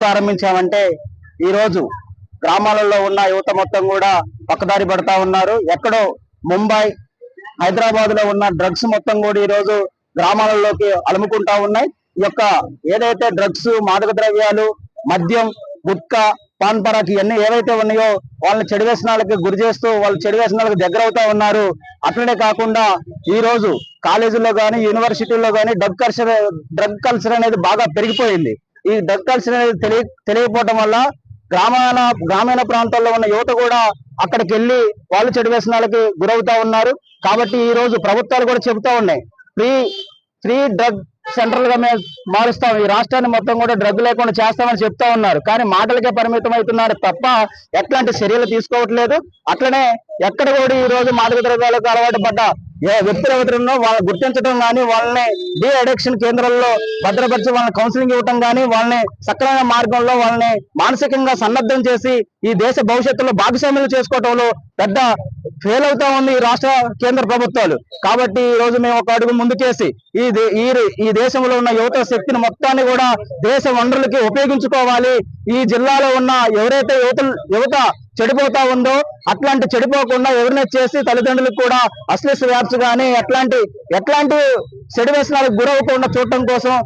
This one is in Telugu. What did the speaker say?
ప్రారంభించామంటే ఈ రోజు గ్రామాలలో ఉన్న యువత మొత్తం కూడా పక్కదారి పడతా ఉన్నారు. ఎక్కడో ముంబై, హైదరాబాద్ లో ఉన్న డ్రగ్స్ మొత్తం కూడా ఈ రోజు గ్రామాలలోకి అలుముకుంటా ఉన్నాయి. ఈ యొక్క ఏదైతే డ్రగ్స్, మాదక ద్రవ్యాలు, మద్యం, గుట్కా, పాన్ పరాక్ ఇవన్నీ ఏవైతే ఉన్నాయో వాళ్ళని చెడు వ్యసనాలకు గురి చేస్తూ వాళ్ళు చెడు వ్యసనాలకు దగ్గర అవుతా ఉన్నారు. అట్లనే కాకుండా ఈ రోజు కాలేజీల్లో కానీ యూనివర్సిటీల్లో కానీ డ్రగ్ కల్చర్ అనేది బాగా పెరిగిపోయింది. ఈ డ్రగ్ కల్చర్ అనేది తెలియకపోవడం వల్ల గ్రామీణ ప్రాంతాల్లో ఉన్న యువత కూడా అక్కడికి వెళ్ళి వాళ్ళు చెడు వ్యసనాలకి గురవుతా ఉన్నారు. కాబట్టి ఈ రోజు ప్రభుత్వాలు కూడా చెబుతా ఉన్నాయి, ఫ్రీ డ్రగ్ సెంట్రల్ గా మేము మారుస్తాం, ఈ రాష్ట్రాన్ని మొత్తం కూడా డ్రగ్ లేకుండా చేస్తామని చెప్తా ఉన్నారు. కానీ మాటలకే పరిమితం అవుతున్నారు తప్ప ఎట్లాంటి చర్యలు తీసుకోవట్లేదు. అట్లనే ఎక్కడ కూడా ఈ రోజు మాదక ద్రవ్యాలకు అలవాటు పడ్డ వ్యక్తులు ఎవరున్నో వాళ్ళని గుర్తించడం కానీ, వాళ్ళని డి అడిక్షన్ కేంద్రాల్లో భద్రపరిచి వాళ్ళని కౌన్సిలింగ్ ఇవ్వటం కానీ, వాళ్ళని సక్రమైన మార్గంలో వాళ్ళని మానసికంగా సన్నద్ధం చేసి ఈ దేశ భవిష్యత్తులో భాగస్వామ్యం చేసుకోవటంలో పెద్ద ఫెయిల్ అవుతా ఉంది ఈ రాష్ట్ర కేంద్ర ప్రభుత్వాలు. కాబట్టి ఈ రోజు మేము ఒక అడుగు ముందుకేసి ఈ దేశంలో ఉన్న యువత శక్తిని మొత్తాన్ని కూడా దేశ వనరులకి ఉపయోగించుకోవాలి. ఈ జిల్లాలో ఉన్న ఎవరైతే యువత చెడిపోతా ఉందో అట్లాంటి చెడిపోకుండా ఎవరినే చేసి తల్లిదండ్రులకు కూడా అశ్లీల వ్యాప్స్ కానీ ఎట్లాంటి చెడు వ్యసనాలకు గురవకుండా చూడటం కోసం